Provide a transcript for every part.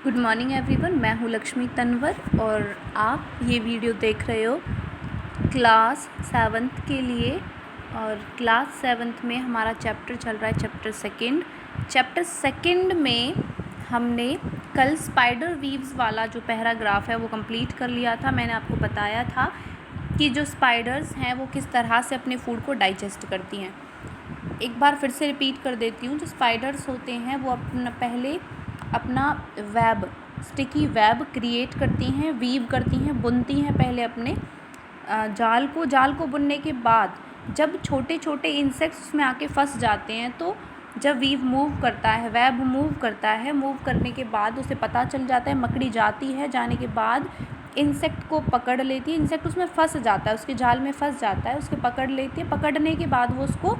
Good morning everyone, मैं हूँ लक्ष्मी तन्वर और आप ये वीडियो देख रहे हो क्लास 7th के लिए। और क्लास 7th में हमारा चैप्टर चल रहा है चैप्टर सेकंड में हमने कल स्पाइडर वीव्स वाला जो पैराग्राफ है वो कंप्लीट कर लिया था। मैंने आपको बताया था कि जो स्पाइडर्स हैं वो किस तरह से अपने फूड को डाइजेस्ट करती हैं। एक बार फिर से रिपीट कर देती हूँ। जो स्पाइडर्स होते हैं वो पहले अपना वेब, स्टिकी वेब क्रिएट करती हैं, वीव करती हैं, बुनती हैं पहले अपने जाल को बुनने के बाद जब छोटे छोटे इंसेक्ट्स उसमें आके फंस जाते हैं तो जब वीव मूव करता है, वेब मूव करता है, मूव करने के बाद उसे पता चल जाता है, मकड़ी जाती है, जाने के बाद इंसेक्ट को पकड़ लेती है। इंसेक्ट उसमें फंस जाता है, उसके जाल में फंस जाता है, उसके पकड़ लेती है। पकड़ने के बाद वो उसको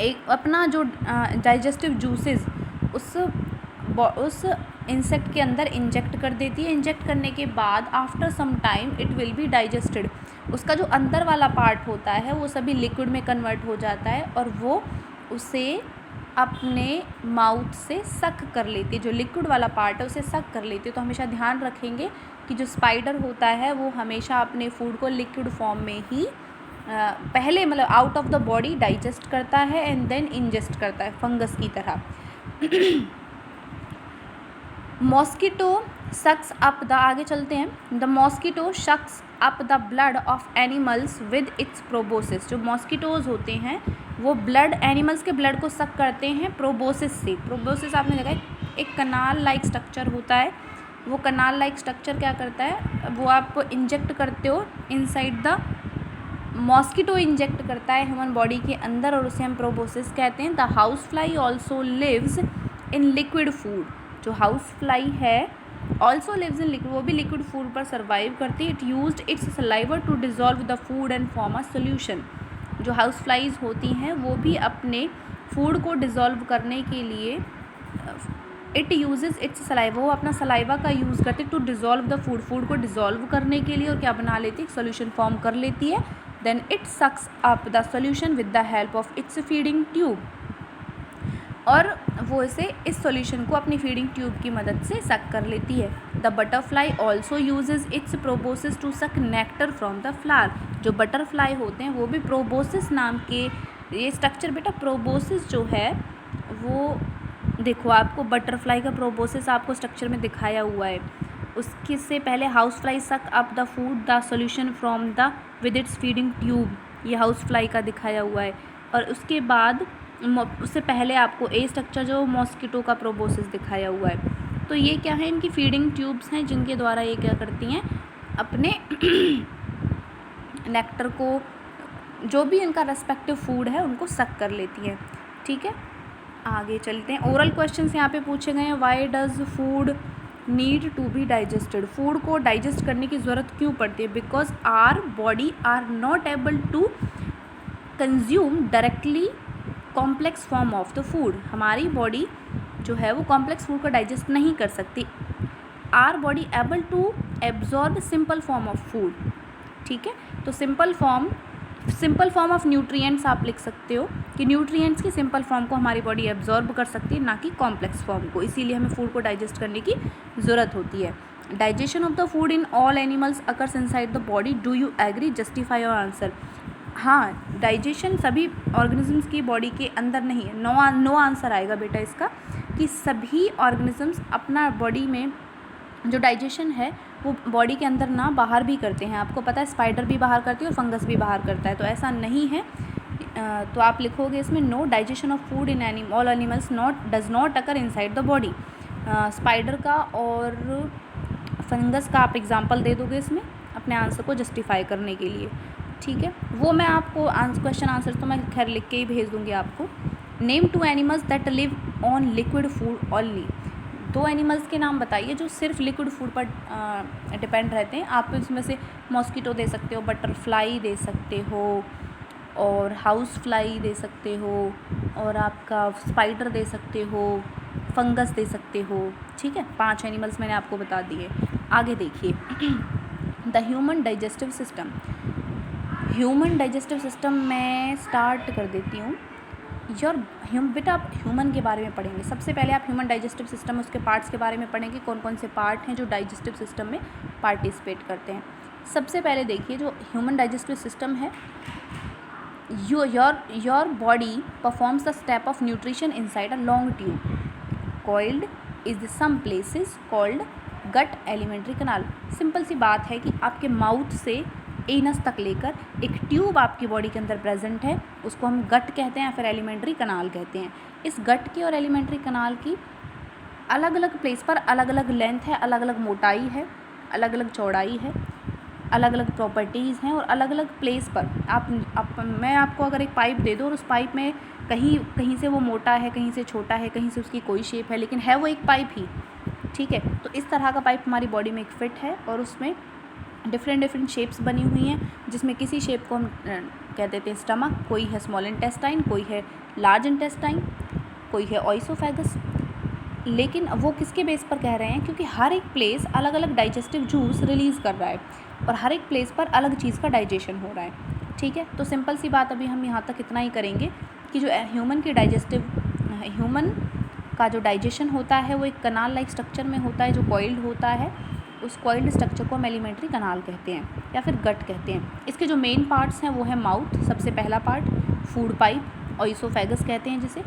एक अपना जो डाइजेस्टिव जूसेस उस इंसेक्ट के अंदर इंजेक्ट कर देती है। इंजेक्ट करने के बाद after some time it will be digested. उसका जो अंदर वाला पार्ट होता है वो सभी लिक्विड में कन्वर्ट हो जाता है और वो उसे अपने माउथ से सक कर लेती है। जो लिक्विड वाला पार्ट है उसे सक कर लेती है। तो हमेशा ध्यान रखेंगे कि जो स्पाइडर होता है वो हमेशा अपने फूड को लिक्विड फॉर्म में ही पहले मतलब out of the body digest करता है एंड देन इंजेस्ट करता है, फंगस की तरह। मॉस्किटो सक्स अप द, आगे चलते हैं। The mosquito sucks up the blood of animals with its proboscis. जो मॉस्किटोज़ होते हैं वो एनिमल्स के ब्लड को सक करते हैं प्रोबोसिस से। प्रोबोसिस आपने देखा है एक कनाल लाइक स्ट्रक्चर होता है। वो कनाल लाइक स्ट्रक्चर क्या करता है, वो आप इंजेक्ट करते हो इनसाइड द, मॉस्किटो इंजेक्ट करता है ह्यूमन बॉडी के अंदर और उसे हम प्रोबोसिस कहते हैं। The house fly also lives in liquid food. जो हाउस फ्लाई है ऑल्सो लिव्स इन लिक्विड, वो भी लिक्विड फूड पर सर्वाइव करती है। It used its saliva to dissolve the food and form a solution. जो हाउस फ्लाइज होती हैं वो भी अपने फूड को डिज़ोल्व करने के लिए इट यूजेस इट्स सलाइवा, वो अपना सलाइवा का यूज़ करते टू डिज़ोल्व द फूड को डिज़ोल्व करने के लिए। और क्या बना लेती है, सोल्यूशन फॉर्म कर लेती है। Then it sucks up the solution with the help of its feeding tube, और वो इस सॉल्यूशन को अपनी फीडिंग ट्यूब की मदद से सक कर लेती है। The butterfly also uses its proboscis to suck nectar from the flower. जो बटरफ्लाई होते हैं वो भी प्रोबोसिस नाम के, ये स्ट्रक्चर बेटा प्रोबोसिस जो है वो देखो, आपको बटरफ्लाई का प्रोबोसिस आपको स्ट्रक्चर में दिखाया हुआ है। उसके से पहले हाउस फ्लाई सक up the food the solution from the with its feeding tube, ये हाउस फ्लाई का दिखाया हुआ है। और उसके बाद उससे पहले आपको ए स्ट्रक्चर जो मॉस्किटो का प्रोबोसिस दिखाया हुआ है। तो ये क्या है, इनकी फीडिंग ट्यूब्स हैं जिनके द्वारा ये क्या करती हैं, अपने नेक्टर को, जो भी इनका रेस्पेक्टिव फूड है उनको सक कर लेती हैं। ठीक है, आगे चलते हैं। ओरल क्वेश्चंस यहाँ पे पूछे गए हैं। Why does food need to be digested. Food को डाइजेस्ट करने की ज़रूरत क्यों पड़ती है। Because our body are not able to consume directly complex form of the food. हमारी बॉडी जो है वो कॉम्प्लेक्स फूड को डाइजेस्ट नहीं कर सकती। Our body able to absorb simple form of food. ठीक है, तो सिंपल फॉर्म ऑफ न्यूट्रिएंट्स आप लिख सकते हो कि न्यूट्रिएंट्स की सिंपल फॉर्म को हमारी बॉडी एब्जॉर्ब कर सकती है, ना कि कॉम्प्लेक्स फॉर्म को। इसीलिए हमें फूड को डाइजेस्ट करने की ज़रूरत होती है। Digestion of the food in all animals occurs inside the body. Do you agree, justify your answer. हाँ, डाइजेशन सभी ऑर्गेनिजम्स की बॉडी के अंदर नहीं है। नो आंसर आएगा बेटा इसका, कि सभी ऑर्गेनिजम्स अपना बॉडी में जो डाइजेशन है वो बॉडी के अंदर ना बाहर भी करते हैं। आपको पता है स्पाइडर भी बाहर करती है और फंगस भी बाहर करता है, तो ऐसा नहीं है। तो आप लिखोगे इसमें no digestion of food in all animals does not occur inside the body. Spider का और फंगस का आप एग्जाम्पल दे दोगे इसमें अपने आंसर को जस्टिफाई करने के लिए। ठीक है, वो मैं आपको क्वेश्चन आंसर तो मैं खैर लिख के ही भेज दूँगी आपको। Name 2 animals that live on liquid food only. 2 animals के नाम बताइए जो सिर्फ लिक्विड फूड पर डिपेंड रहते हैं। आप इसमें से मॉस्किटो दे सकते हो, बटरफ्लाई दे सकते हो, और हाउस फ्लाई दे सकते हो, और आपका स्पाइडर दे सकते हो, फंगस दे सकते हो। ठीक है, 5 एनिमल्स मैंने आपको बता दिए। आगे देखिए, the human digestive system. Human digestive system मैं स्टार्ट कर देती हूँ। बेटा आप ह्यूमन के बारे में पढ़ेंगे। सबसे पहले आप ह्यूमन डाइजेस्टिव सिस्टम, उसके पार्ट्स के बारे में पढ़ेंगे, कौन कौन से पार्ट हैं जो डाइजेस्टिव सिस्टम में पार्टिसिपेट करते हैं। सबसे पहले देखिए जो ह्यूमन डाइजेस्टिव सिस्टम है, your body performs the step of nutrition inside a long tube coiled is some places called gut alimentary canal. Simple सी बात है कि आपके माउथ से एनस तक लेकर एक ट्यूब आपकी बॉडी के अंदर प्रेजेंट है, उसको हम गट कहते हैं या फिर एलिमेंट्री कनाल कहते हैं। इस गट के और एलिमेंट्री कनाल की अलग अलग प्लेस पर अलग अलग लेंथ है, अलग अलग मोटाई है, अलग अलग चौड़ाई है, अलग अलग प्रॉपर्टीज़ हैं, और अलग अलग प्लेस पर मैं आपको अगर एक पाइप दे दूँ और उस पाइप में कहीं से वो मोटा है, कहीं से छोटा है, कहीं से उसकी कोई शेप है, लेकिन है वो एक पाइप ही, ठीक है। तो इस तरह का पाइप हमारी बॉडी में एक फिट है और उसमें डिफरेंट शेप्स बनी हुई हैं, जिसमें किसी शेप को हम कह देते हैं स्टमक, कोई है स्मॉल इंटेस्टाइन, कोई है लार्ज इंटेस्टाइन, कोई है ऑइसोफेगस। लेकिन वो किसके बेस पर कह रहे हैं, क्योंकि हर एक प्लेस अलग अलग डाइजेस्टिव जूस रिलीज़ कर रहा है और हर एक प्लेस पर अलग चीज़ का डाइजेशन हो रहा है, ठीक है। तो सिंपल सी बात अभी हम यहाँ तक इतना ही करेंगे कि जो ह्यूमन का जो डाइजेशन होता है वो एक कनाल लाइक स्ट्रक्चर में होता है, जो कॉइल्ड होता है। उस कॉइल्ड स्ट्रक्चर को हम एलिमेंट्री कनाल कहते हैं या फिर गट कहते हैं। इसके जो मेन पार्ट्स हैं वो है माउथ, सबसे पहला पार्ट, फूड पाइप, ऑइसोफेगस कहते हैं जिसे,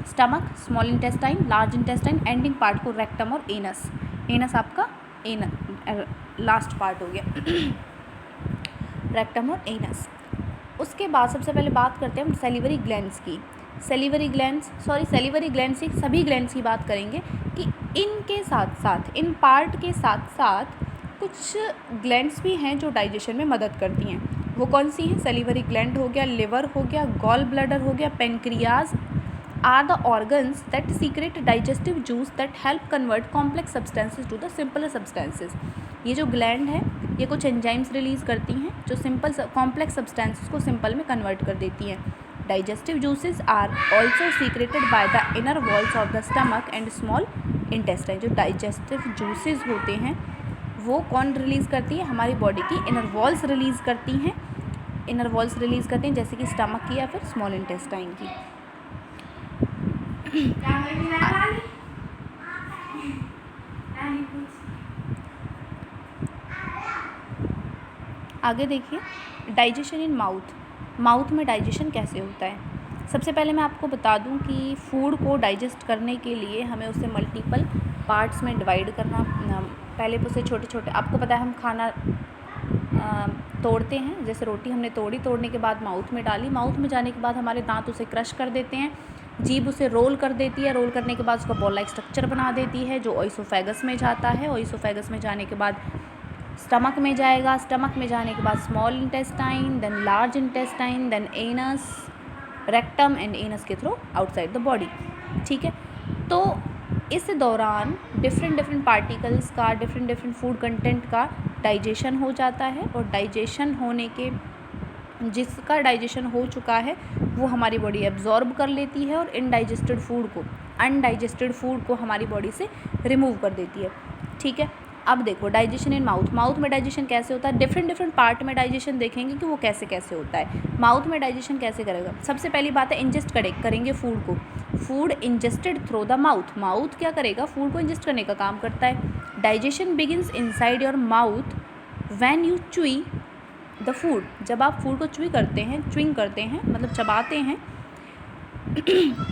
stomach, small intestine, large intestine, ending part को रेक्टम और एनस। एनस आपका लास्ट पार्ट हो गया रेक्टम और एनस। उसके बाद सबसे पहले बात करते हैं हम सेलिवरी ग्लैंड्स की। सेलिवरी ग्लैंड्स की सभी ग्लैंड्स की बात करेंगे कि इनके साथ साथ, इन पार्ट के साथ साथ कुछ ग्लैंड्स भी हैं जो डाइजेशन में मदद करती हैं। वो कौन सी हैं? सेलिवरी ग्लैंड हो गया, लिवर हो गया, गॉल ब्लैडर हो गया, pancreas are the organs that secrete digestive juice that help convert complex substances to the simple substances. ये जो ग्लैंड है ये कुछ एंजाइम्स रिलीज़ करती हैं जो सिंपल कॉम्प्लेक्स सब्सटेंसेज को सिंपल में कन्वर्ट कर देती हैं। Digestive juices are also secreted by the inner walls of the stomach and small intestine. जो डाइजेस्टिव जूसेस होते हैं वो कौन रिलीज़ करती है? हमारी बॉडी की इनर वॉल्स रिलीज़ करती हैं, जैसे कि स्टमक की या फिर स्मॉल इंटेस्टाइन की। आगे देखिए डाइजेशन इन माउथ में डाइजेशन कैसे होता है। सबसे पहले मैं आपको बता दूं कि फूड को डाइजेस्ट करने के लिए हमें उसे मल्टीपल पार्ट्स में डिवाइड करना, पहले उसे छोटे छोटे, आपको पता है हम खाना तोड़ते हैं, जैसे रोटी हमने तोड़ने के बाद माउथ में डाली, माउथ में जाने के बाद हमारे दांत उसे क्रश कर देते हैं, जीभ उसे रोल कर देती है, रोल करने के बाद उसका बॉल लाइक स्ट्रक्चर बना देती है जो ऑइसोफेगस में जाता है। ऑइसोफेगस में जाने के बाद स्टमक में जाएगा, स्टमक में जाने के बाद small intestine, then large intestine, then anus, rectum and anus के थ्रू आउटसाइड द बॉडी, ठीक है। तो इस दौरान डिफरेंट पार्टिकल्स का, डिफरेंट फूड कंटेंट का डाइजेशन हो जाता है और डाइजेशन होने के, जिसका डाइजेशन हो चुका है वो हमारी बॉडी एब्जॉर्ब कर लेती है और अनडाइजेस्टेड फूड को हमारी बॉडी से रिमूव कर देती है, ठीक है। अब देखो डाइजेशन इन माउथ में डाइजेशन कैसे होता है। डिफरेंट पार्ट में डाइजेशन देखेंगे कि वो कैसे होता है। माउथ में डाइजेशन कैसे करेगा? सबसे पहली बात है इंजेस्ट करेंगे फूड को। Food ingested through the mouth क्या करेगा? फूड को इंजेस्ट करने का काम करता है। Digestion begins inside your mouth when you chewy the food. जब आप फूड को च्यूइंग करते हैं मतलब चबाते हैं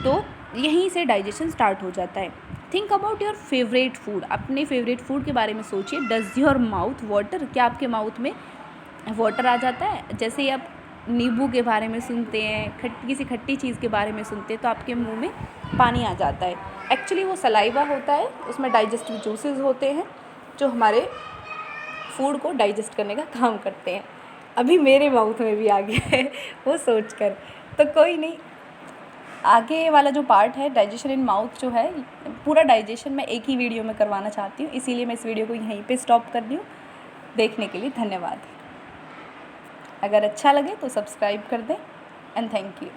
तो यहीं से डाइजेशन स्टार्ट हो जाता है। Think about your favourite food. अपने फेवरेट फूड के बारे में सोचिए। Does your mouth water? क्या आपके माउथ में वाटर आ जाता है? जैसे ही आप नींबू के बारे में सुनते हैं, किसी खट्टी चीज़ के बारे में सुनते हैं तो आपके मुंह में पानी आ जाता है। एक्चुअली वो सलाइवा होता है, उसमें डाइजेस्टिव जूसेस होते हैं जो हमारे फूड को डाइजेस्ट करने का काम करते हैं। अभी मेरे माउथ में भी आ गया है वो सोचकर, तो कोई नहीं। आगे वाला जो पार्ट है डाइजेशन इन माउथ जो है, पूरा डाइजेशन मैं एक ही वीडियो में करवाना चाहती हूँ, इसीलिए मैं इस वीडियो को यहीं पे स्टॉप कर रही हूँ। देखने के लिए धन्यवाद। अगर अच्छा लगे तो सब्सक्राइब कर दें एंड थैंक यू।